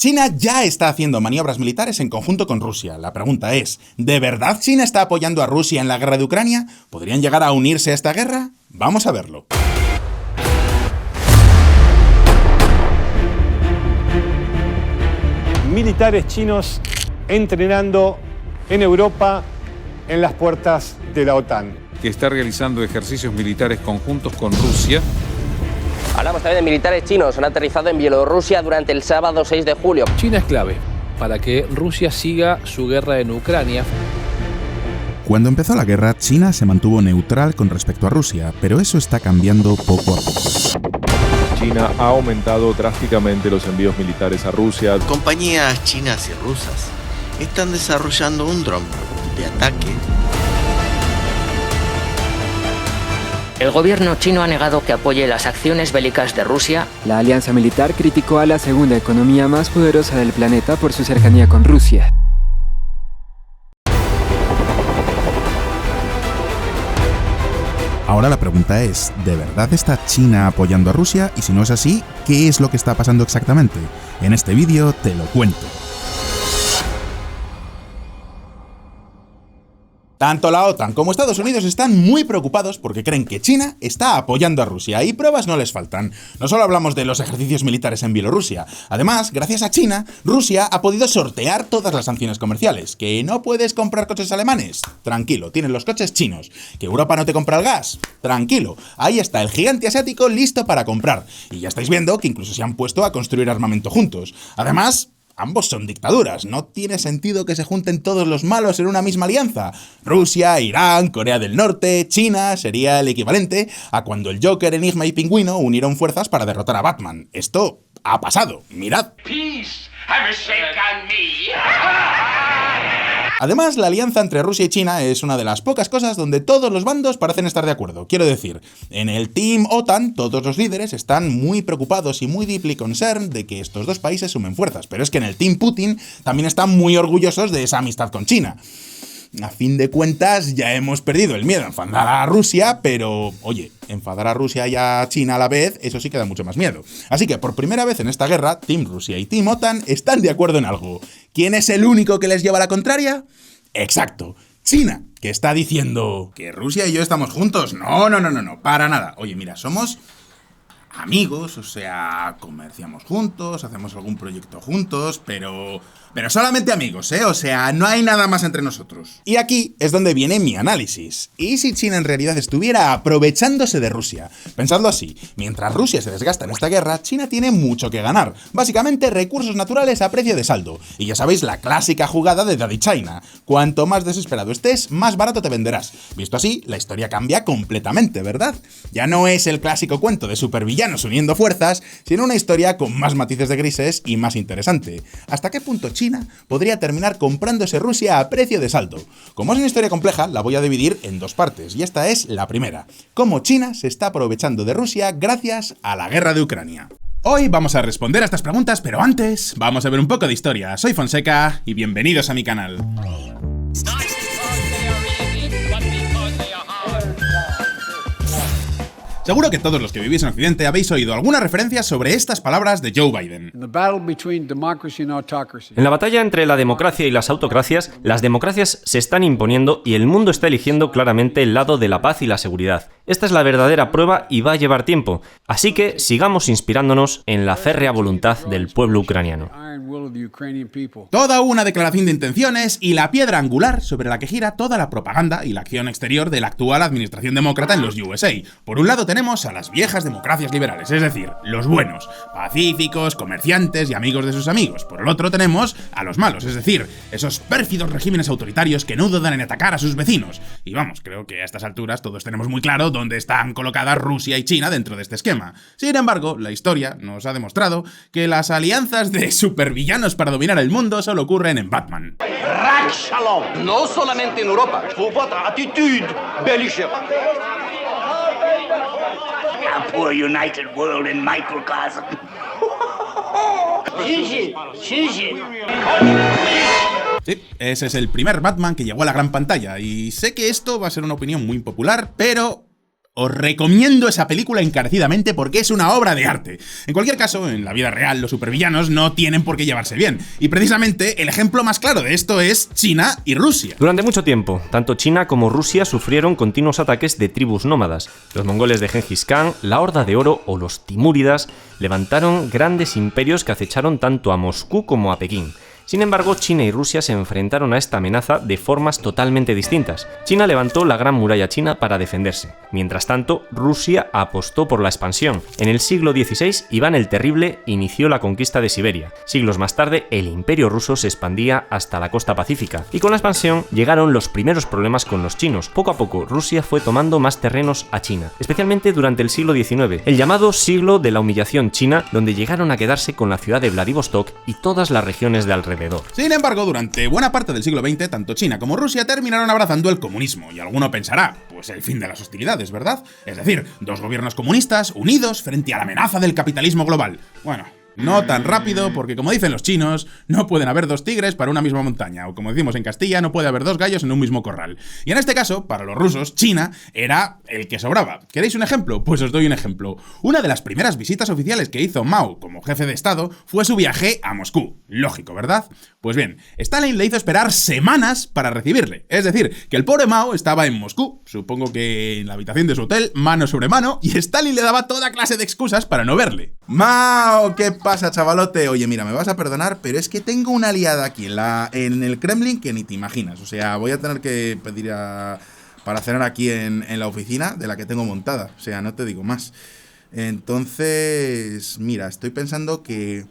China ya está haciendo maniobras militares en conjunto con Rusia. La pregunta es, ¿de verdad China está apoyando a Rusia en la guerra de Ucrania? ¿Podrían llegar a unirse a esta guerra? Vamos a verlo. Militares chinos entrenando en Europa en las puertas de la OTAN. Que está realizando ejercicios militares conjuntos con Rusia. Hablamos también de militares chinos, han aterrizado en Bielorrusia durante el sábado 6 de julio. China es clave para que Rusia siga su guerra en Ucrania. Cuando empezó la guerra, China se mantuvo neutral con respecto a Rusia, pero eso está cambiando poco a poco. China ha aumentado drásticamente los envíos militares a Rusia. Compañías chinas y rusas están desarrollando un dron de ataque. El gobierno chino ha negado que apoye las acciones bélicas de Rusia. La alianza militar criticó a la segunda economía más poderosa del planeta por su cercanía con Rusia. Ahora la pregunta es, ¿de verdad está China apoyando a Rusia? Y si no es así, ¿qué es lo que está pasando exactamente? En este vídeo te lo cuento. Tanto la OTAN como Estados Unidos están muy preocupados porque creen que China está apoyando a Rusia y pruebas no les faltan. No solo hablamos de los ejercicios militares en Bielorrusia, además, gracias a China, Rusia ha podido sortear todas las sanciones comerciales. ¿Que no puedes comprar coches alemanes? Tranquilo, tienes los coches chinos. ¿Que Europa no te compra el gas? Tranquilo, ahí está el gigante asiático listo para comprar. Y ya estáis viendo que incluso se han puesto a construir armamento juntos. Además, ambos son dictaduras, no tiene sentido que se junten todos los malos en una misma alianza. Rusia, Irán, Corea del Norte, China sería el equivalente a cuando el Joker, Enigma y Pingüino unieron fuerzas para derrotar a Batman. Esto ha pasado, mirad. Además, la alianza entre Rusia y China es una de las pocas cosas donde todos los bandos parecen estar de acuerdo. Quiero decir, en el Team OTAN todos los líderes están muy preocupados y muy deeply concerned de que estos dos países sumen fuerzas, pero es que en el Team Putin también están muy orgullosos de esa amistad con China. A fin de cuentas, ya hemos perdido el miedo a enfadar a Rusia, pero, oye, enfadar a Rusia y a China a la vez, eso sí que da mucho más miedo. Así que, por primera vez en esta guerra, Team Rusia y Team OTAN están de acuerdo en algo. ¿Quién es el único que les lleva la contraria? Exacto, China, que está diciendo que Rusia y yo estamos juntos. No, para nada. Oye, mira, somos amigos, o sea, comerciamos juntos, hacemos algún proyecto juntos, pero solamente amigos, ¿eh? O sea, no hay nada más entre nosotros. Y aquí es donde viene mi análisis. ¿Y si China en realidad estuviera aprovechándose de Rusia? Pensadlo así, mientras Rusia se desgasta en esta guerra, China tiene mucho que ganar. Básicamente recursos naturales a precio de saldo. Y ya sabéis la clásica jugada de Daddy China. Cuanto más desesperado estés, más barato te venderás. Visto así, la historia cambia completamente, ¿verdad? Ya no es el clásico cuento de supervillanos uniendo fuerzas, sino una historia con más matices de grises y más interesante. ¿Hasta qué punto China podría terminar comprándose Rusia a precio de saldo? Como es una historia compleja, la voy a dividir en dos partes, y esta es la primera. Cómo China se está aprovechando de Rusia gracias a la guerra de Ucrania. Hoy vamos a responder a estas preguntas, pero antes vamos a ver un poco de historia. Soy Fonseca y bienvenidos a mi canal. Seguro que todos los que vivís en Occidente habéis oído alguna referencia sobre estas palabras de Joe Biden. En la batalla entre la democracia y las autocracias, las democracias se están imponiendo y el mundo está eligiendo claramente el lado de la paz y la seguridad. Esta es la verdadera prueba y va a llevar tiempo, así que sigamos inspirándonos en la férrea voluntad del pueblo ucraniano. Toda una declaración de intenciones y la piedra angular sobre la que gira toda la propaganda y la acción exterior de la actual administración demócrata en los USA. Por un lado tenemos a las viejas democracias liberales, es decir, los buenos, pacíficos, comerciantes y amigos de sus amigos. Por el otro tenemos a los malos, es decir, esos pérfidos regímenes autoritarios que no dudan en atacar a sus vecinos. Y vamos, creo que a estas alturas todos tenemos muy claro dónde están colocadas Rusia y China dentro de este esquema. Sin embargo, la historia nos ha demostrado que las alianzas de supervillanos para dominar el mundo solo ocurren en Batman. No solamente en Europa. A poor united world in microcosm. Sí, ese es el primer Batman que llegó a la gran pantalla, y sé que esto va a ser una opinión muy impopular, pero Os recomiendo esa película encarecidamente porque es una obra de arte. En cualquier caso, en la vida real, los supervillanos no tienen por qué llevarse bien. Y precisamente el ejemplo más claro de esto es China y Rusia. Durante mucho tiempo, tanto China como Rusia sufrieron continuos ataques de tribus nómadas. Los mongoles de Gengis Khan, la Horda de Oro o los timúridas levantaron grandes imperios que acecharon tanto a Moscú como a Pekín. Sin embargo, China y Rusia se enfrentaron a esta amenaza de formas totalmente distintas. China levantó la Gran Muralla China para defenderse. Mientras tanto, Rusia apostó por la expansión. En el siglo XVI, Iván el Terrible inició la conquista de Siberia. Siglos más tarde, el Imperio ruso se expandía hasta la costa pacífica. Y con la expansión llegaron los primeros problemas con los chinos. Poco a poco, Rusia fue tomando más terrenos a China, especialmente durante el siglo XIX, el llamado siglo de la humillación china, donde llegaron a quedarse con la ciudad de Vladivostok y todas las regiones de alrededor. Sin embargo, durante buena parte del siglo XX, tanto China como Rusia terminaron abrazando el comunismo, y alguno pensará, pues el fin de las hostilidades, ¿verdad? Es decir, dos gobiernos comunistas unidos frente a la amenaza del capitalismo global. Bueno, no tan rápido, porque como dicen los chinos, no pueden haber dos tigres para una misma montaña, o como decimos en Castilla, no puede haber dos gallos en un mismo corral. Y en este caso, para los rusos, China era el que sobraba. ¿Queréis un ejemplo? Pues os doy un ejemplo. Una de las primeras visitas oficiales que hizo Mao como jefe de Estado fue su viaje a Moscú. Lógico, ¿verdad? Pues bien, Stalin le hizo esperar semanas para recibirle. Es decir, que el pobre Mao estaba en Moscú, supongo que en la habitación de su hotel, mano sobre mano, y Stalin le daba toda clase de excusas para no verle. ¡Mao! ¿Qué pasa, chavalote? Oye, mira, me vas a perdonar, pero es que tengo una liada aquí en el Kremlin que ni te imaginas. O sea, voy a tener que pedir para cenar aquí en la oficina de la que tengo montada. O sea, no te digo más. Entonces, mira, estoy pensando que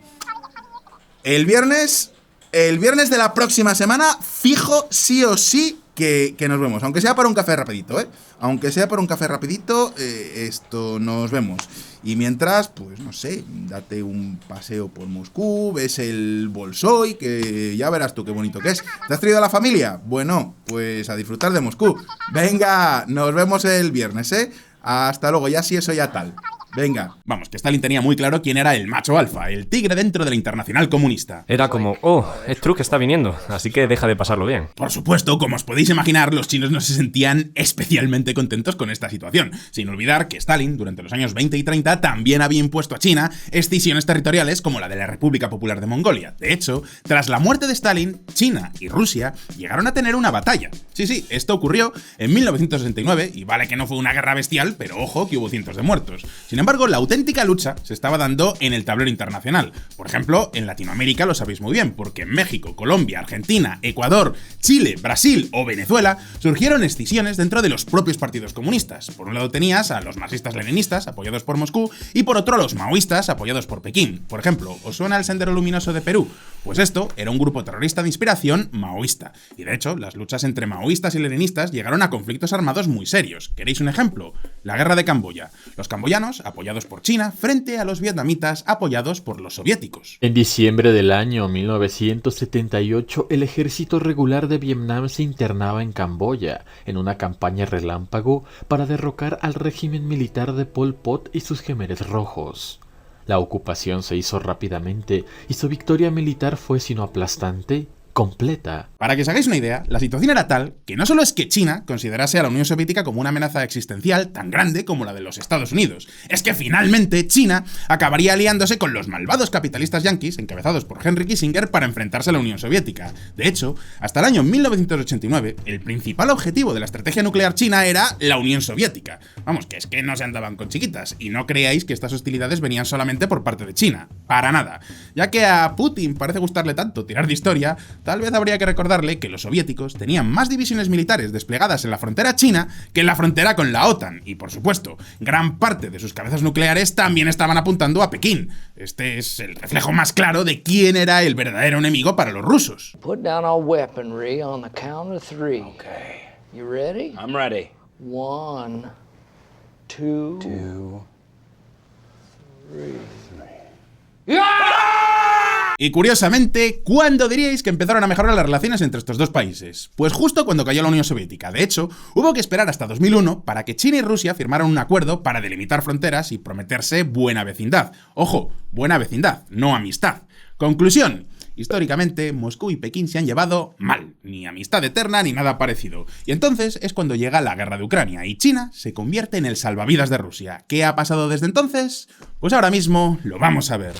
el viernes de la próxima semana, fijo sí o sí que nos vemos. Aunque sea para un café rapidito, ¿eh? Aunque sea para un café rapidito, nos vemos. Y mientras, pues no sé, date un paseo por Moscú, ves el Bolshoi, que ya verás tú qué bonito que es. ¿Te has traído a la familia? Bueno, pues a disfrutar de Moscú. Venga, nos vemos el viernes, ¿eh? Hasta luego, ya si eso ya tal. Venga. Vamos, que Stalin tenía muy claro quién era el macho alfa, el tigre dentro de la Internacional Comunista. Era como, es Truk está viniendo, así que deja de pasarlo bien. Por supuesto, como os podéis imaginar, los chinos no se sentían especialmente contentos con esta situación, sin olvidar que Stalin, durante los años 20 y 30, también había impuesto a China escisiones territoriales como la de la República Popular de Mongolia. De hecho, tras la muerte de Stalin, China y Rusia llegaron a tener una batalla. Sí, esto ocurrió en 1969, y vale que no fue una guerra bestial, pero ojo que hubo cientos de muertos. Sin embargo, la auténtica lucha se estaba dando en el tablero internacional. Por ejemplo, en Latinoamérica lo sabéis muy bien, porque en México, Colombia, Argentina, Ecuador, Chile, Brasil o Venezuela surgieron escisiones dentro de los propios partidos comunistas. Por un lado tenías a los marxistas-leninistas, apoyados por Moscú, y por otro a los maoístas, apoyados por Pekín. Por ejemplo, ¿os suena el Sendero Luminoso de Perú? Pues esto era un grupo terrorista de inspiración maoísta. Y de hecho, las luchas entre maoístas y leninistas llegaron a conflictos armados muy serios. ¿Queréis un ejemplo? La guerra de Camboya. Los camboyanos, apoyados por China, frente a los vietnamitas, apoyados por los soviéticos. En diciembre del año 1978, el ejército regular de Vietnam se internaba en Camboya, en una campaña relámpago para derrocar al régimen militar de Pol Pot y sus gemeres rojos. La ocupación se hizo rápidamente y su victoria militar fue sino aplastante, completa. Para que os hagáis una idea, la situación era tal que no solo es que China considerase a la Unión Soviética como una amenaza existencial tan grande como la de los Estados Unidos, es que finalmente China acabaría aliándose con los malvados capitalistas yanquis, encabezados por Henry Kissinger, para enfrentarse a la Unión Soviética. De hecho, hasta el año 1989, el principal objetivo de la estrategia nuclear china era la Unión Soviética. Vamos, que es que no se andaban con chiquitas, y no creáis que estas hostilidades venían solamente por parte de China. Para nada. Ya que a Putin parece gustarle tanto tirar de historia, tal vez habría que recordarle que los soviéticos tenían más divisiones militares desplegadas en la frontera china que en la frontera con la OTAN, y por supuesto, gran parte de sus cabezas nucleares también estaban apuntando a Pekín. Este es el reflejo más claro de quién era el verdadero enemigo para los rusos. Put down our weaponry on the count of 3. Okay. You ready? I'm ready. 1, 2, 3. Y curiosamente, ¿cuándo diríais que empezaron a mejorar las relaciones entre estos dos países? Pues justo cuando cayó la Unión Soviética. De hecho, hubo que esperar hasta 2001 para que China y Rusia firmaran un acuerdo para delimitar fronteras y prometerse buena vecindad. Ojo, buena vecindad, no amistad. Conclusión. Históricamente, Moscú y Pekín se han llevado mal, ni amistad eterna ni nada parecido. Y entonces es cuando llega la guerra de Ucrania y China se convierte en el salvavidas de Rusia. ¿Qué ha pasado desde entonces? Pues ahora mismo lo vamos a ver.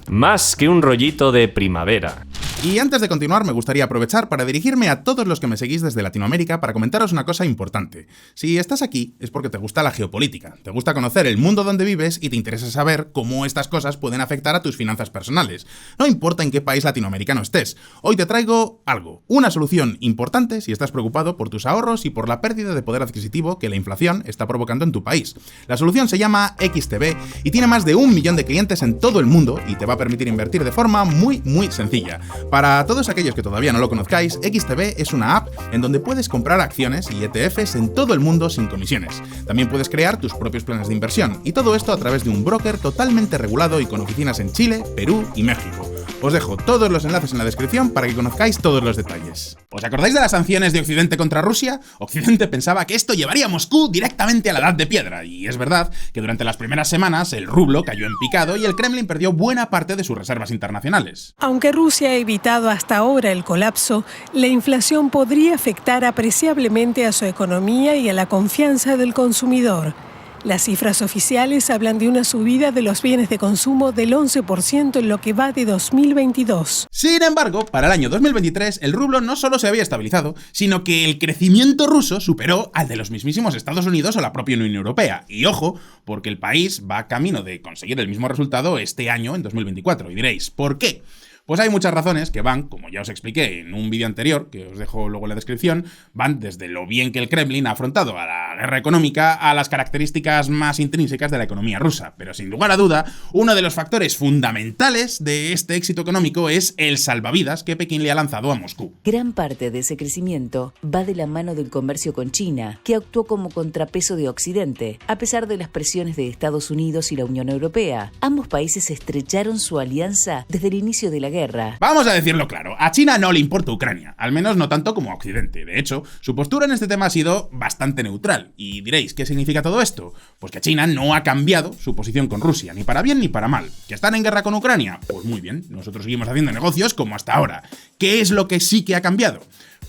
Más que un rollito de primavera. Y antes de continuar, me gustaría aprovechar para dirigirme a todos los que me seguís desde Latinoamérica para comentaros una cosa importante. Si estás aquí es porque te gusta la geopolítica, te gusta conocer el mundo donde vives y te interesa saber cómo estas cosas pueden afectar a tus finanzas personales. No importa en qué país latinoamericano estés, hoy te traigo algo, una solución importante si estás preocupado por tus ahorros y por la pérdida de poder adquisitivo que la inflación está provocando en tu país. La solución se llama XTB y tiene más de 1 millón de clientes en todo el mundo y te va a permitir invertir de forma muy sencilla. Para todos aquellos que todavía no lo conozcáis, XTB es una app en donde puedes comprar acciones y ETFs en todo el mundo sin comisiones. También puedes crear tus propios planes de inversión, y todo esto a través de un broker totalmente regulado y con oficinas en Chile, Perú y México. Os dejo todos los enlaces en la descripción para que conozcáis todos los detalles. ¿Os acordáis de las sanciones de Occidente contra Rusia? Occidente pensaba que esto llevaría a Moscú directamente a la Edad de Piedra, y es verdad que durante las primeras semanas el rublo cayó en picado y el Kremlin perdió buena parte de sus reservas internacionales. Aunque Rusia ha evitado hasta ahora el colapso, la inflación podría afectar apreciablemente a su economía y a la confianza del consumidor. Las cifras oficiales hablan de una subida de los bienes de consumo del 11% en lo que va de 2022. Sin embargo, para el año 2023, el rublo no solo se había estabilizado, sino que el crecimiento ruso superó al de los mismísimos Estados Unidos o la propia Unión Europea. Y ojo, porque el país va camino de conseguir el mismo resultado este año, en 2024. Y diréis, ¿por qué? Pues hay muchas razones que van, como ya os expliqué en un vídeo anterior, que os dejo luego en la descripción, van desde lo bien que el Kremlin ha afrontado a la guerra económica a las características más intrínsecas de la economía rusa. Pero sin lugar a duda, uno de los factores fundamentales de este éxito económico es el salvavidas que Pekín le ha lanzado a Moscú. Gran parte de ese crecimiento va de la mano del comercio con China, que actuó como contrapeso de Occidente, a pesar de las presiones de Estados Unidos y la Unión Europea. Ambos países estrecharon su alianza desde el inicio de la guerra. Vamos a decirlo claro, a China no le importa Ucrania, al menos no tanto como a Occidente. De hecho, su postura en este tema ha sido bastante neutral. Y diréis, ¿qué significa todo esto? Pues que China no ha cambiado su posición con Rusia, ni para bien ni para mal. ¿Que están en guerra con Ucrania? Pues muy bien, nosotros seguimos haciendo negocios como hasta ahora. ¿Qué es lo que sí que ha cambiado?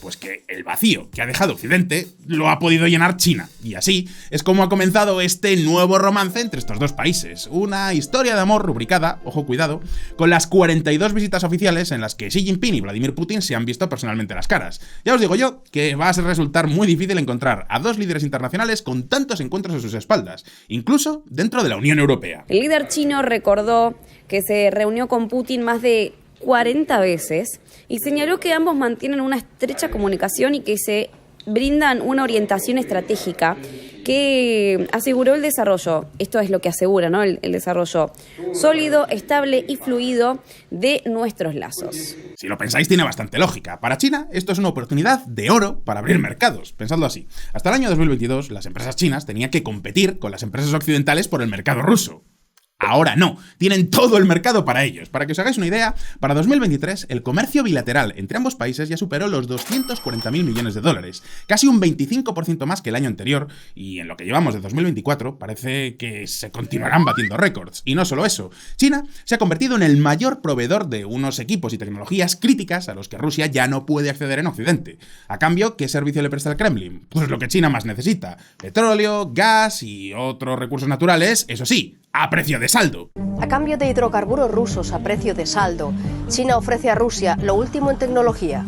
Pues que el vacío que ha dejado Occidente lo ha podido llenar China. Y así es como ha comenzado este nuevo romance entre estos dos países. Una historia de amor rubricada, ojo cuidado, con las 42 visitas oficiales en las que Xi Jinping y Vladimir Putin se han visto personalmente las caras. Ya os digo yo que va a resultar muy difícil encontrar a dos líderes internacionales con tantos encuentros a sus espaldas, incluso dentro de la Unión Europea. El líder chino recordó que se reunió con Putin más de 40 veces y señaló que ambos mantienen una estrecha comunicación y que se brindan una orientación estratégica que aseguró el desarrollo, esto es lo que asegura, ¿no? El desarrollo sólido, estable y fluido de nuestros lazos. Si lo pensáis, tiene bastante lógica. Para China, esto es una oportunidad de oro para abrir mercados. Pensadlo así. Hasta el año 2022, las empresas chinas tenían que competir con las empresas occidentales por el mercado ruso. Ahora no, tienen todo el mercado para ellos. Para que os hagáis una idea, para 2023 el comercio bilateral entre ambos países ya superó los 240.000 millones de dólares, casi un 25% más que el año anterior, y en lo que llevamos de 2024 parece que se continuarán batiendo récords. Y no solo eso, China se ha convertido en el mayor proveedor de unos equipos y tecnologías críticas a los que Rusia ya no puede acceder en Occidente. A cambio, ¿qué servicio le presta el Kremlin? Pues lo que China más necesita: petróleo, gas y otros recursos naturales, eso sí, a precio de saldo. A cambio de hidrocarburos rusos a precio de saldo, China ofrece a Rusia lo último en tecnología.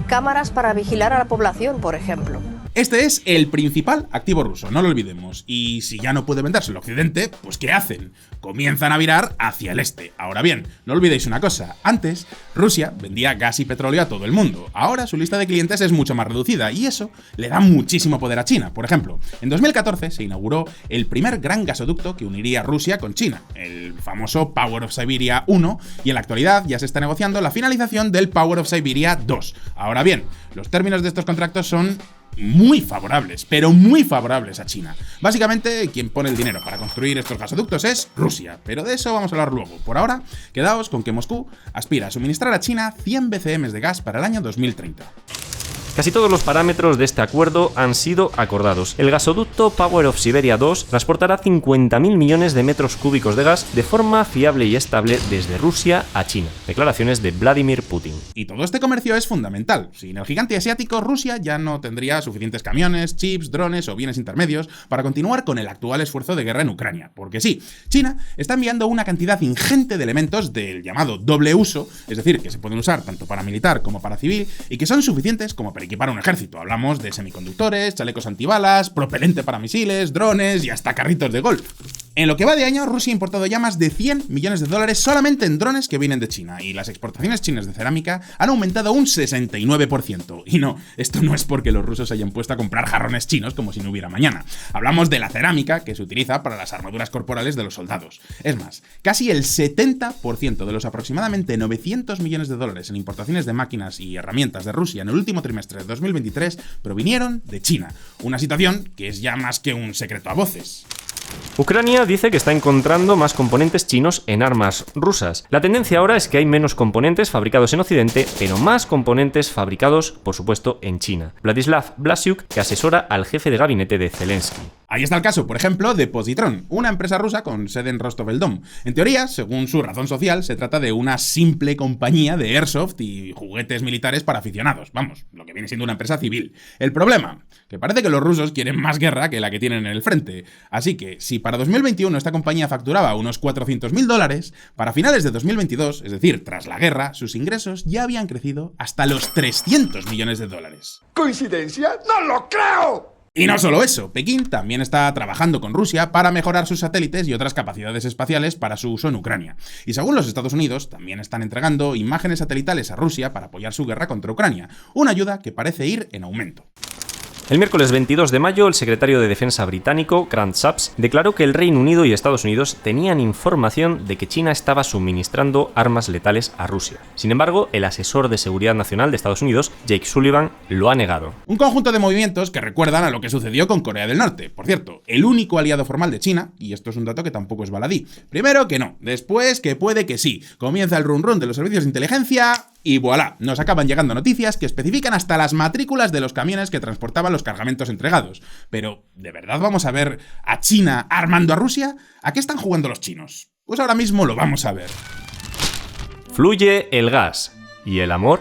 Cámaras para vigilar a la población, por ejemplo. Este es el principal activo ruso, no lo olvidemos. Y si ya no puede venderse el Occidente, pues ¿qué hacen? Comienzan a virar hacia el este. Ahora bien, no olvidéis una cosa. Antes, Rusia vendía gas y petróleo a todo el mundo. Ahora su lista de clientes es mucho más reducida y eso le da muchísimo poder a China. Por ejemplo, en 2014 se inauguró el primer gran gasoducto que uniría Rusia con China, el famoso Power of Siberia 1, y en la actualidad ya se está negociando la finalización del Power of Siberia 2. Ahora bien, los términos de estos contratos son muy favorables, pero muy favorables a China. Básicamente, quien pone el dinero para construir estos gasoductos es Rusia, pero de eso vamos a hablar luego. Por ahora, quedaos con que Moscú aspira a suministrar a China 100 BCM de gas para el año 2030. Casi todos los parámetros de este acuerdo han sido acordados. El gasoducto Power of Siberia 2 transportará 50.000 millones de metros cúbicos de gas de forma fiable y estable desde Rusia a China. Declaraciones de Vladimir Putin. Y todo este comercio es fundamental. Sin el gigante asiático, Rusia ya no tendría suficientes camiones, chips, drones o bienes intermedios para continuar con el actual esfuerzo de guerra en Ucrania. Porque sí, China está enviando una cantidad ingente de elementos del llamado doble uso, es decir, que se pueden usar tanto para militar como para civil, y que son suficientes como para equipar un ejército. Hablamos de semiconductores, chalecos antibalas, propelente para misiles, drones y hasta carritos de golf. En lo que va de año, Rusia ha importado ya más de 100 millones de dólares solamente en drones que vienen de China, y las exportaciones chinas de cerámica han aumentado un 69%. Y no, esto no es porque los rusos se hayan puesto a comprar jarrones chinos como si no hubiera mañana. Hablamos de la cerámica que se utiliza para las armaduras corporales de los soldados. Es más, casi el 70% de los aproximadamente 900 millones de dólares en importaciones de máquinas y herramientas de Rusia en el último trimestre de 2023 provinieron de China. Una situación que es ya más que un secreto a voces. Ucrania dice que está encontrando más componentes chinos en armas rusas. La tendencia ahora es que hay menos componentes fabricados en Occidente, pero más componentes fabricados, por supuesto, en China. Vladislav Blasiuk, que asesora al jefe de gabinete de Zelensky. Ahí está el caso, por ejemplo, de Positron, una empresa rusa con sede en Rostov-el-Don. En teoría, según su razón social, se trata de una simple compañía de airsoft y juguetes militares para aficionados. Vamos, lo que viene siendo una empresa civil. El problema, que parece que los rusos quieren más guerra que la que tienen en el frente. Así que, si para 2021 esta compañía facturaba unos $400.000, para finales de 2022, es decir, tras la guerra, sus ingresos ya habían crecido hasta los $300 millones. ¿Coincidencia? ¡No lo creo! Y no solo eso, Pekín también está trabajando con Rusia para mejorar sus satélites y otras capacidades espaciales para su uso en Ucrania. Y según los Estados Unidos, también están entregando imágenes satelitales a Rusia para apoyar su guerra contra Ucrania, una ayuda que parece ir en aumento. El miércoles 22 de mayo, el secretario de Defensa británico, Grant Shapps, declaró que el Reino Unido y Estados Unidos tenían información de que China estaba suministrando armas letales a Rusia. Sin embargo, el asesor de Seguridad Nacional de Estados Unidos, Jake Sullivan, lo ha negado. Un conjunto de movimientos que recuerdan a lo que sucedió con Corea del Norte. Por cierto, el único aliado formal de China, y esto es un dato que tampoco es baladí. Primero que no, después que puede que sí. Comienza el run run de los servicios de inteligencia y voilà, nos acaban llegando noticias que especifican hasta las matrículas de los camiones que transportaban los cargamentos entregados. Pero, ¿de verdad vamos a ver a China armando a Rusia? ¿A qué están jugando los chinos? Pues ahora mismo lo vamos a ver. Fluye el gas. ¿Y el amor?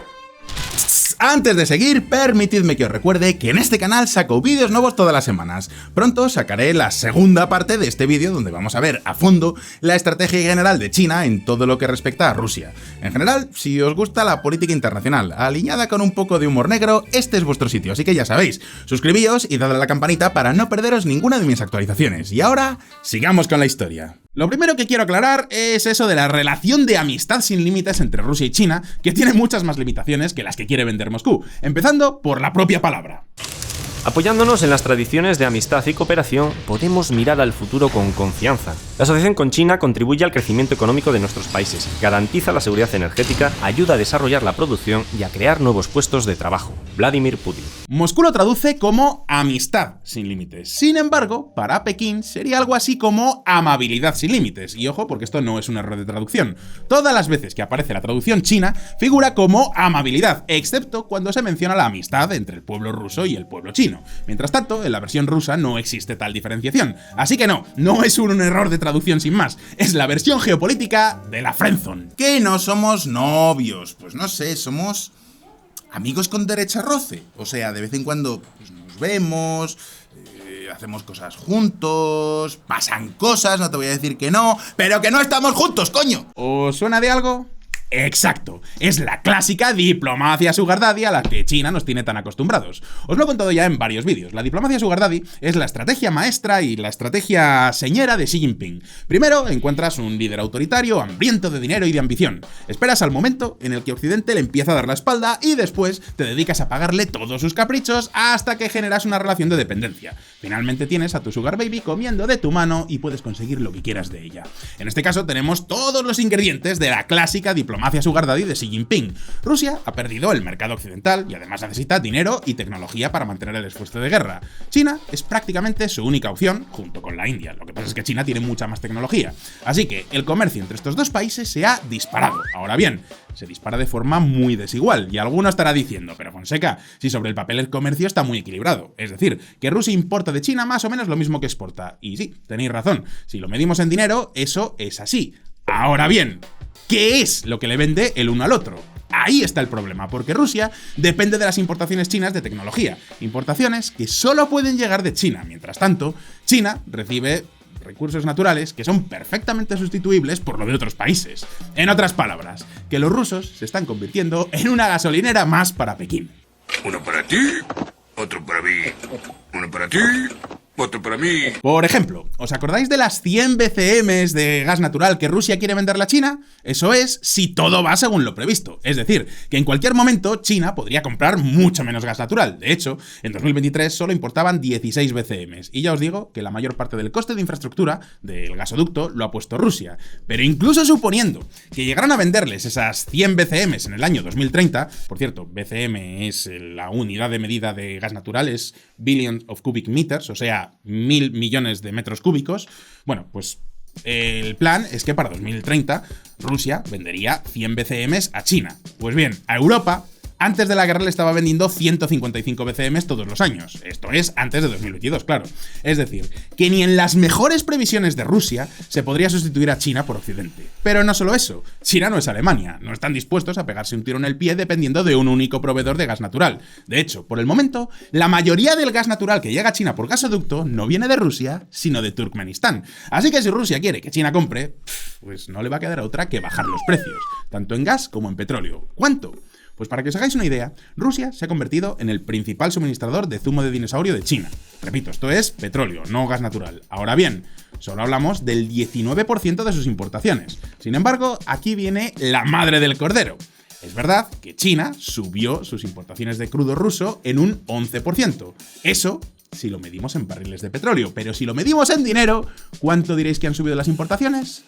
Antes de seguir, permitidme que os recuerde que en este canal saco vídeos nuevos todas las semanas. Pronto sacaré la segunda parte de este vídeo donde vamos a ver a fondo la estrategia general de China en todo lo que respecta a Rusia. En general, si os gusta la política internacional, alineada con un poco de humor negro, este es vuestro sitio, así que ya sabéis, suscribíos y dadle a la campanita para no perderos ninguna de mis actualizaciones. Y ahora, sigamos con la historia. Lo primero que quiero aclarar es eso de la relación de amistad sin límites entre Rusia y China, que tiene muchas más limitaciones que las que quiere vender Moscú, empezando por la propia palabra. Apoyándonos en las tradiciones de amistad y cooperación, podemos mirar al futuro con confianza. La asociación con China contribuye al crecimiento económico de nuestros países, garantiza la seguridad energética, ayuda a desarrollar la producción y a crear nuevos puestos de trabajo. Vladimir Putin. Moscú lo traduce como amistad sin límites. Sin embargo, para Pekín sería algo así como amabilidad sin límites. Y ojo, porque esto no es un error de traducción. Todas las veces que aparece la traducción china, figura como amabilidad, excepto cuando se menciona la amistad entre el pueblo ruso y el pueblo chino. Mientras tanto, en la versión rusa no existe tal diferenciación. Así que no es un error de traducción sin más. Es la versión geopolítica de la friendzone. ¿Que no somos novios? Pues no sé, somos amigos con derecho a roce. O sea, de vez en cuando pues, nos vemos, hacemos cosas juntos, pasan cosas, no te voy a decir que no, pero que no estamos juntos, coño. ¿Os suena de algo? Exacto, es la clásica diplomacia sugar daddy a la que China nos tiene tan acostumbrados. Os lo he contado ya en varios vídeos. La diplomacia sugar daddy es la estrategia maestra y la estrategia señera de Xi Jinping. Primero encuentras un líder autoritario, hambriento de dinero y de ambición. Esperas al momento en el que Occidente le empieza a dar la espalda y después te dedicas a pagarle todos sus caprichos hasta que generas una relación de dependencia. Finalmente tienes a tu sugar baby comiendo de tu mano y puedes conseguir lo que quieras de ella. En este caso tenemos todos los ingredientes de la clásica diplomacia diplomacia sugar daddy de Xi Jinping. Rusia ha perdido el mercado occidental y además necesita dinero y tecnología para mantener el esfuerzo de guerra. China es prácticamente su única opción, junto con la India. Lo que pasa es que China tiene mucha más tecnología. Así que el comercio entre estos dos países se ha disparado. Ahora bien, se dispara de forma muy desigual, y alguno estará diciendo, pero Fonseca, si sobre el papel el comercio está muy equilibrado. Es decir, que Rusia importa de China más o menos lo mismo que exporta. Y sí, tenéis razón, si lo medimos en dinero, eso es así. Ahora bien, ¿qué es lo que le vende el uno al otro? Ahí está el problema, porque Rusia depende de las importaciones chinas de tecnología, importaciones que solo pueden llegar de China. Mientras tanto, China recibe recursos naturales que son perfectamente sustituibles por lo de otros países. En otras palabras, que los rusos se están convirtiendo en una gasolinera más para Pekín. Uno para ti, otro para mí. Uno para ti, otro para mí. Por ejemplo, ¿os acordáis de las 100 BCM de gas natural que Rusia quiere venderle a China? Eso es, si todo va según lo previsto. Es decir, que en cualquier momento China podría comprar mucho menos gas natural. De hecho, en 2023 solo importaban 16 BCM. Y ya os digo que la mayor parte del coste de infraestructura del gasoducto lo ha puesto Rusia. Pero incluso suponiendo que llegaran a venderles esas 100 BCM en el año 2030, por cierto, BCM es la unidad de medida de gas natural, es Billion of Cubic Meters, o sea, 1000 millones de metros cúbicos. Bueno, pues el plan es que para 2030 Rusia vendería 100 BCM a China. Pues bien, a Europa antes de la guerra le estaba vendiendo 155 BCM todos los años. Esto es antes de 2022, claro. Es decir, que ni en las mejores previsiones de Rusia se podría sustituir a China por Occidente. Pero no solo eso, China no es Alemania, no están dispuestos a pegarse un tiro en el pie dependiendo de un único proveedor de gas natural. De hecho, por el momento, la mayoría del gas natural que llega a China por gasoducto no viene de Rusia, sino de Turkmenistán. Así que si Rusia quiere que China compre, pues no le va a quedar otra que bajar los precios, tanto en gas como en petróleo. ¿Cuánto? Pues para que os hagáis una idea, Rusia se ha convertido en el principal suministrador de zumo de dinosaurio de China. Repito, esto es petróleo, no gas natural. Ahora bien, solo hablamos del 19% de sus importaciones. Sin embargo, aquí viene la madre del cordero. Es verdad que China subió sus importaciones de crudo ruso en un 11%. Eso si lo medimos en barriles de petróleo, pero si lo medimos en dinero, ¿cuánto diréis que han subido las importaciones?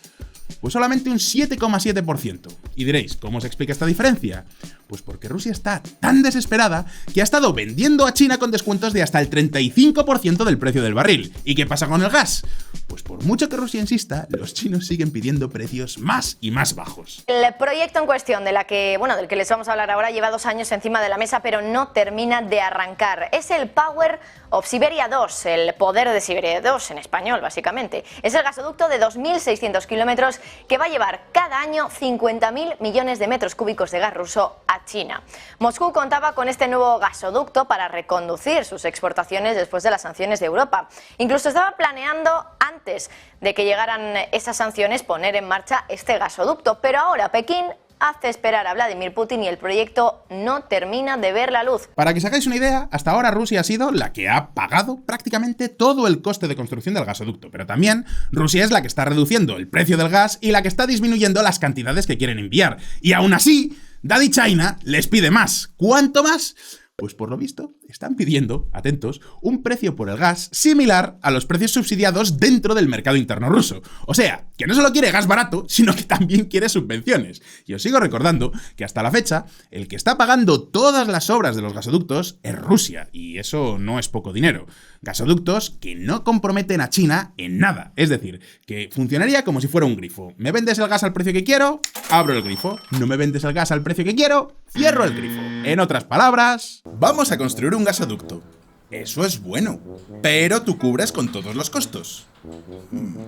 Pues solamente un 7,7%. Y diréis, ¿cómo se explica esta diferencia? Pues porque Rusia está tan desesperada que ha estado vendiendo a China con descuentos de hasta el 35% del precio del barril. ¿Y qué pasa con el gas? Pues por mucho que Rusia insista, los chinos siguen pidiendo precios más y más bajos. El proyecto en cuestión del que les vamos a hablar ahora lleva 2 años encima de la mesa, pero no termina de arrancar. Es el Power of Siberia 2, el poder de Siberia 2 en español, básicamente. Es el gasoducto de 2.600 kilómetros que va a llevar cada año 50.000 millones de metros cúbicos de gas ruso a China. Moscú contaba con este nuevo gasoducto para reconducir sus exportaciones después de las sanciones de Europa. Incluso estaba planeando, antes de que llegaran esas sanciones, poner en marcha este gasoducto. Pero ahora Pekín hace esperar a Vladimir Putin y el proyecto no termina de ver la luz. Para que os hagáis una idea, hasta ahora Rusia ha sido la que ha pagado prácticamente todo el coste de construcción del gasoducto, pero también Rusia es la que está reduciendo el precio del gas y la que está disminuyendo las cantidades que quieren enviar. Y aún así, Daddy China les pide más. ¿Cuánto más? Pues por lo visto, están pidiendo, atentos, un precio por el gas similar a los precios subsidiados dentro del mercado interno ruso. O sea, que no solo quiere gas barato, sino que también quiere subvenciones. Y os sigo recordando que hasta la fecha, el que está pagando todas las obras de los gasoductos es Rusia, y eso no es poco dinero. Gasoductos que no comprometen a China en nada. Es decir, que funcionaría como si fuera un grifo. ¿Me vendes el gas al precio que quiero? Abro el grifo. ¿No me vendes el gas al precio que quiero? Cierro el grifo. En otras palabras, vamos a construir un gasoducto. Eso es bueno, pero tú cubres con todos los costos.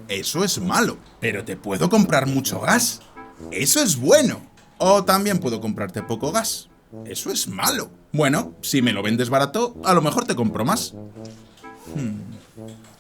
Eso es malo, pero te puedo comprar mucho gas. Eso es bueno. O también puedo comprarte poco gas. Eso es malo. Bueno, si me lo vendes barato, a lo mejor te compro más.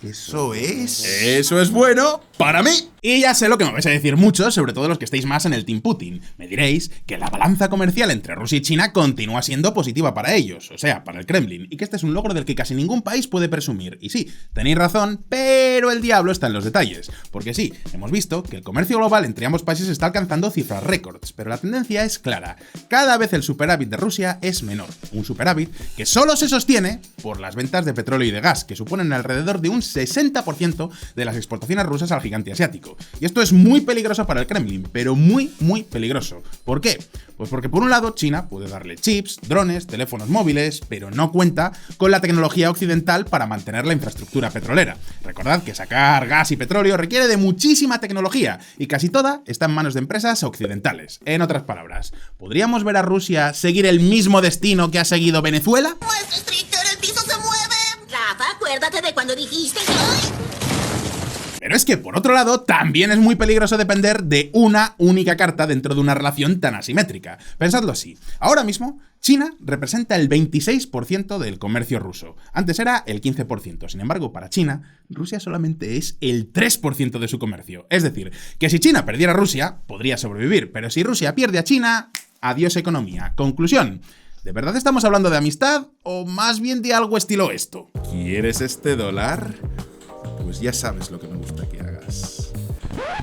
Eso es bueno para mí. Y ya sé lo que me vais a decir muchos, sobre todo los que estéis más en el Team Putin. Me diréis que la balanza comercial entre Rusia y China continúa siendo positiva para ellos, o sea, para el Kremlin, y que este es un logro del que casi ningún país puede presumir. Y sí, tenéis razón, pero el diablo está en los detalles. Porque sí, hemos visto que el comercio global entre ambos países está alcanzando cifras récords, pero la tendencia es clara. Cada vez el superávit de Rusia es menor. Un superávit que solo se sostiene por las ventas de petróleo y de gas, que suponen alrededor de un 60% de las exportaciones rusas al gigante asiático. asiático. Y esto es muy peligroso para el Kremlin, pero muy, muy peligroso. ¿Por qué? Pues porque por un lado China puede darle chips, drones, teléfonos móviles, pero no cuenta con la tecnología occidental para mantener la infraestructura petrolera. Recordad que sacar gas y petróleo requiere de muchísima tecnología y casi toda está en manos de empresas occidentales. En otras palabras, ¿podríamos ver a Rusia seguir el mismo destino que ha seguido Venezuela? ¡Maestro Stricker, el piso se mueve! Rafa, acuérdate de cuando dijiste... Pero es que, por otro lado, también es muy peligroso depender de una única carta dentro de una relación tan asimétrica. Pensadlo así. Ahora mismo, China representa el 26% del comercio ruso. Antes era el 15%. Sin embargo, para China, Rusia solamente es el 3% de su comercio. Es decir, que si China perdiera a Rusia, podría sobrevivir. Pero si Rusia pierde a China, adiós economía. Conclusión. ¿De verdad estamos hablando de amistad o más bien de algo estilo esto? ¿Quieres este dólar? Pues ya sabes lo que me gusta que hagas.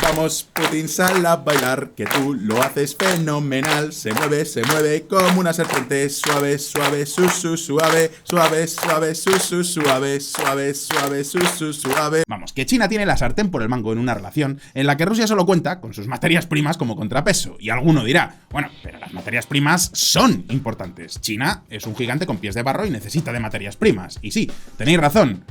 Vamos, Putin, sal a bailar, que tú lo haces fenomenal. Se mueve como una serpiente. Suave, suave, suave, suave, suave, suave, suave, suave, suave. Vamos, que China tiene la sartén por el mango en una relación en la que Rusia solo cuenta con sus materias primas como contrapeso. Y alguno dirá, bueno, pero las materias primas son importantes. China es un gigante con pies de barro y necesita de materias primas. Y sí, tenéis razón.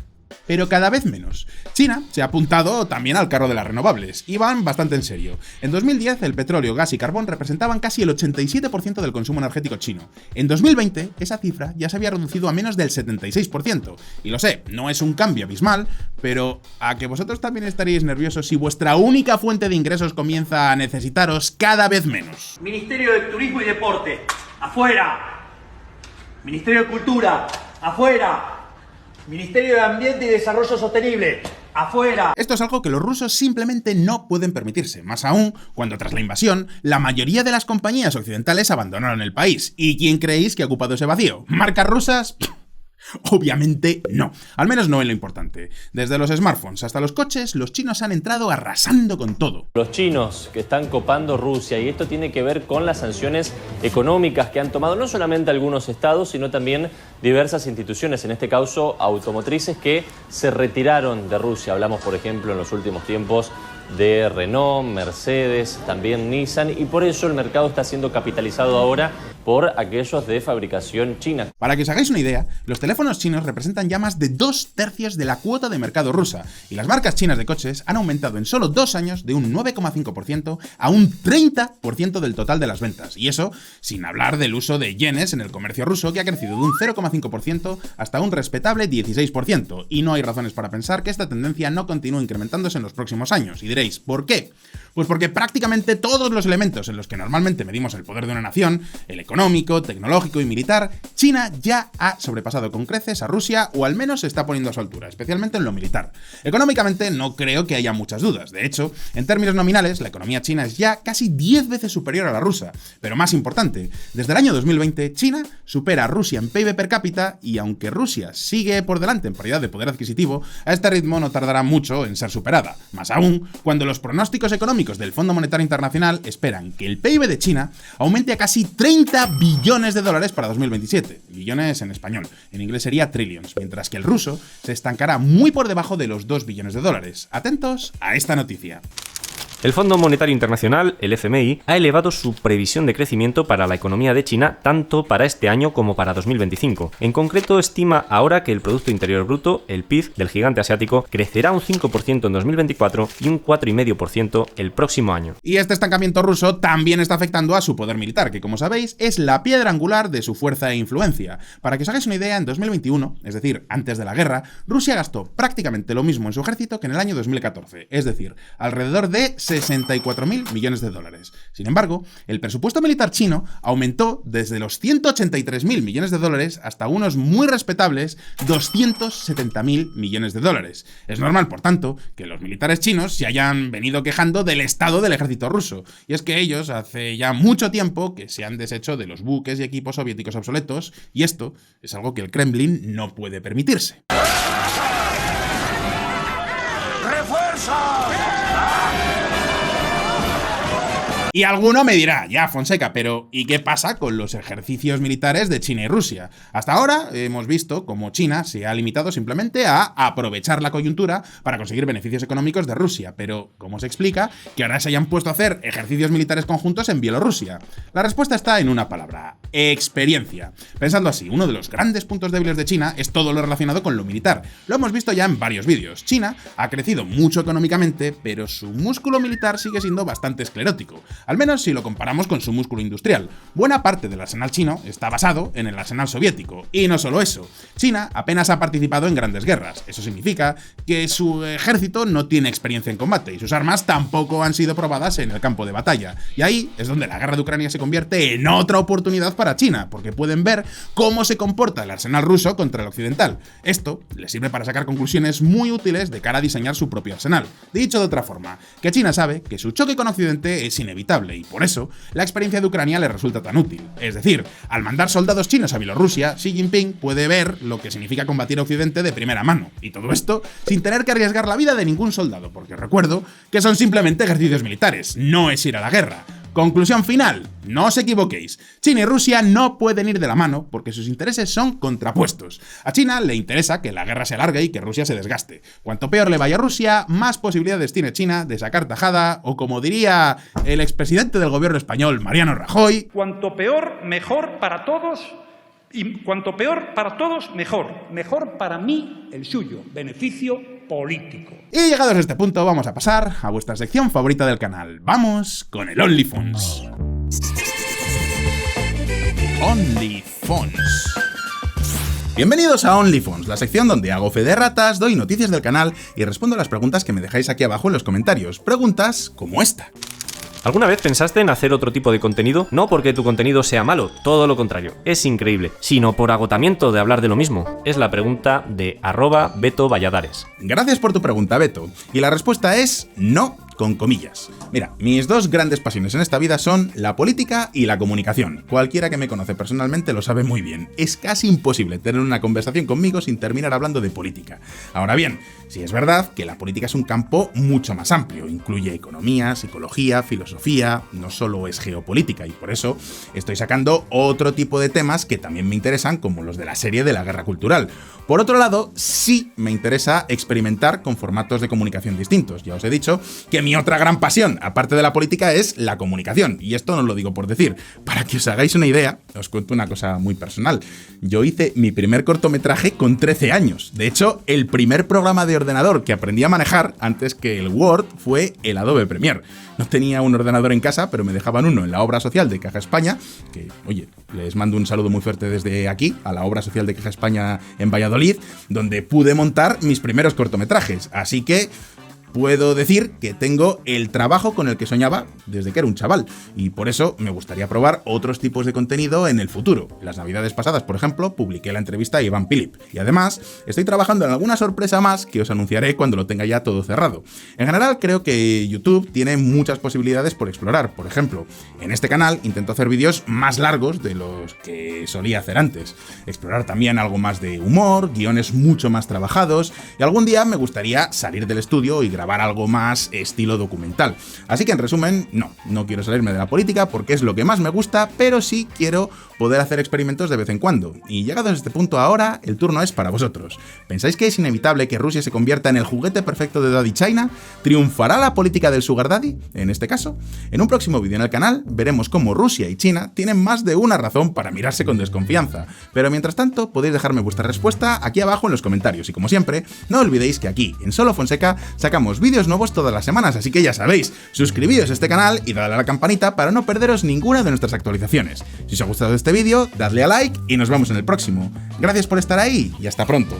Pero cada vez menos. China se ha apuntado también al carro de las renovables, y van bastante en serio. En 2010 el petróleo, gas y carbón representaban casi el 87% del consumo energético chino. En 2020 esa cifra ya se había reducido a menos del 76%. Y lo sé, no es un cambio abismal, pero ¿a que vosotros también estaríais nerviosos si vuestra única fuente de ingresos comienza a necesitaros cada vez menos? Ministerio de Turismo y Deporte, afuera. Ministerio de Cultura, afuera. Ministerio de Ambiente y Desarrollo Sostenible, afuera. Esto es algo que los rusos simplemente no pueden permitirse, más aún cuando tras la invasión la mayoría de las compañías occidentales abandonaron el país. ¿Y quién creéis que ha ocupado ese vacío? ¿Marcas rusas? Obviamente no, al menos no en lo importante. Desde los smartphones hasta los coches, los chinos han entrado arrasando con todo. Los chinos que están copando Rusia, y esto tiene que ver con las sanciones económicas que han tomado no solamente algunos estados, sino también diversas instituciones, en este caso automotrices, que se retiraron de Rusia. Hablamos, por ejemplo, en los últimos tiempos de Renault, Mercedes, también Nissan, y por eso el mercado está siendo capitalizado ahora por aquellos de fabricación china. Para que os hagáis una idea, los teléfonos chinos representan ya más de 2/3 de la cuota de mercado rusa, y las marcas chinas de coches han aumentado en solo 2 años de un 9,5% a un 30% del total de las ventas, y eso sin hablar del uso de yenes en el comercio ruso, que ha crecido de un 0,5% hasta un respetable 16%, y no hay razones para pensar que esta tendencia no continúe incrementándose en los próximos años. Y diréis, ¿por qué? Pues porque prácticamente todos los elementos en los que normalmente medimos el poder de una nación, el económico, tecnológico y militar, China ya ha sobrepasado con creces a Rusia, o al menos se está poniendo a su altura, especialmente en lo militar. Económicamente no creo que haya muchas dudas. De hecho, en términos nominales, la economía china es ya casi 10 veces superior a la rusa. Pero más importante, desde el año 2020, China supera a Rusia en PIB per cápita, y aunque Rusia sigue por delante en paridad de poder adquisitivo, a este ritmo no tardará mucho en ser superada. Más aún, cuando los pronósticos económicos del Fondo Monetario Internacional esperan que el PIB de China aumente a casi 30 billones de dólares para 2027. Billones en español, en inglés sería trillions, mientras que el ruso se estancará muy por debajo de los 2 billones de dólares. Atentos a esta noticia. El Fondo Monetario Internacional, el FMI, ha elevado su previsión de crecimiento para la economía de China tanto para este año como para 2025. En concreto, estima ahora que el Producto Interior Bruto, el PIB, del gigante asiático, crecerá un 5% en 2024 y un 4,5% el próximo año. Y este estancamiento ruso también está afectando a su poder militar, que como sabéis es la piedra angular de su fuerza e influencia. Para que os hagáis una idea, en 2021, es decir, antes de la guerra, Rusia gastó prácticamente lo mismo en su ejército que en el año 2014, es decir, alrededor de 64.000 millones de dólares. Sin embargo, el presupuesto militar chino aumentó desde los 183.000 millones de dólares hasta unos muy respetables 270.000 millones de dólares. Es normal, por tanto, que los militares chinos se hayan venido quejando del estado del ejército ruso. Y es que ellos hace ya mucho tiempo que se han deshecho de los buques y equipos soviéticos obsoletos, y esto es algo que el Kremlin no puede permitirse. Y alguno me dirá, ya Fonseca, pero ¿y qué pasa con los ejercicios militares de China y Rusia? Hasta ahora hemos visto cómo China se ha limitado simplemente a aprovechar la coyuntura para conseguir beneficios económicos de Rusia, pero ¿cómo se explica que ahora se hayan puesto a hacer ejercicios militares conjuntos en Bielorrusia? La respuesta está en una palabra: experiencia. Pensando así, uno de los grandes puntos débiles de China es todo lo relacionado con lo militar. Lo hemos visto ya en varios vídeos. China ha crecido mucho económicamente, pero su músculo militar sigue siendo bastante esclerótico. Al menos si lo comparamos con su músculo industrial. Buena parte del arsenal chino está basado en el arsenal soviético. Y no solo eso, China apenas ha participado en grandes guerras. Eso significa que su ejército no tiene experiencia en combate y sus armas tampoco han sido probadas en el campo de batalla. Y ahí es donde la guerra de Ucrania se convierte en otra oportunidad para China, porque pueden ver cómo se comporta el arsenal ruso contra el occidental. Esto les sirve para sacar conclusiones muy útiles de cara a diseñar su propio arsenal. Dicho de otra forma, que China sabe que su choque con Occidente es inevitable y por eso la experiencia de Ucrania le resulta tan útil. Es decir, al mandar soldados chinos a Bielorrusia, Xi Jinping puede ver lo que significa combatir a Occidente de primera mano. Y todo esto sin tener que arriesgar la vida de ningún soldado, porque recuerdo que son simplemente ejercicios militares, no es ir a la guerra. Conclusión final, no os equivoquéis, China y Rusia no pueden ir de la mano porque sus intereses son contrapuestos. A China le interesa que la guerra se alargue y que Rusia se desgaste. Cuanto peor le vaya a Rusia, más posibilidades tiene China de sacar tajada, o como diría el expresidente del gobierno español, Mariano Rajoy: cuanto peor, mejor para todos, y cuanto peor para todos, mejor. Mejor para mí, el suyo, beneficio político. Y llegados a este punto, vamos a pasar a vuestra sección favorita del canal. Vamos con el OnlyFons. OnlyFons. Bienvenidos a OnlyFons, la sección donde hago fe de ratas, doy noticias del canal y respondo a las preguntas que me dejáis aquí abajo en los comentarios. Preguntas como esta. ¿Alguna vez pensaste en hacer otro tipo de contenido? No porque tu contenido sea malo, todo lo contrario, es increíble, sino por agotamiento de hablar de lo mismo. Es la pregunta de @BetoValladares. Gracias por tu pregunta, Beto. Y la respuesta es no, con comillas. Mira, mis dos grandes pasiones en esta vida son la política y la comunicación. Cualquiera que me conoce personalmente lo sabe muy bien. Es casi imposible tener una conversación conmigo sin terminar hablando de política. Ahora bien, sí es verdad que la política es un campo mucho más amplio. Incluye economía, psicología, filosofía, no solo es geopolítica, y por eso estoy sacando otro tipo de temas que también me interesan, como los de la serie de la guerra cultural. Por otro lado, sí me interesa experimentar con formatos de comunicación distintos. Ya os he dicho que mi otra gran pasión, aparte de la política, es la comunicación. Y esto no lo digo por decir. Para que os hagáis una idea, os cuento una cosa muy personal. Yo hice mi primer cortometraje con 13 años. De hecho, el primer programa de ordenador que aprendí a manejar antes que el Word fue el Adobe Premiere. No tenía un ordenador en casa, pero me dejaban uno en la Obra Social de Caja España, que, oye, les mando un saludo muy fuerte desde aquí, a la Obra Social de Caja España en Valladolid, donde pude montar mis primeros cortometrajes. Así que puedo decir que tengo el trabajo con el que soñaba desde que era un chaval, y por eso me gustaría probar otros tipos de contenido en el futuro. Las navidades pasadas, por ejemplo, publiqué la entrevista a Iván Pilip, y además estoy trabajando en alguna sorpresa más que os anunciaré cuando lo tenga ya todo cerrado. En general, creo que YouTube tiene muchas posibilidades por explorar. Por ejemplo, en este canal intento hacer vídeos más largos de los que solía hacer antes, explorar también algo más de humor, guiones mucho más trabajados, y algún día me gustaría salir del estudio y grabar algo más estilo documental. Así que en resumen, no quiero salirme de la política porque es lo que más me gusta, pero sí quiero poder hacer experimentos de vez en cuando. Y llegados a este punto ahora, el turno es para vosotros. ¿Pensáis que es inevitable que Rusia se convierta en el juguete perfecto de Daddy China? ¿Triunfará la política del Sugar Daddy, en este caso? En un próximo vídeo en el canal veremos cómo Rusia y China tienen más de una razón para mirarse con desconfianza. Pero mientras tanto, podéis dejarme vuestra respuesta aquí abajo en los comentarios. Y como siempre, no olvidéis que aquí, en Solo Fonseca, sacamos vídeos nuevos todas las semanas, así que ya sabéis, suscribíos a este canal y dadle a la campanita para no perderos ninguna de nuestras actualizaciones. Si os ha gustado este vídeo, dadle a like y nos vemos en el próximo. Gracias por estar ahí y hasta pronto.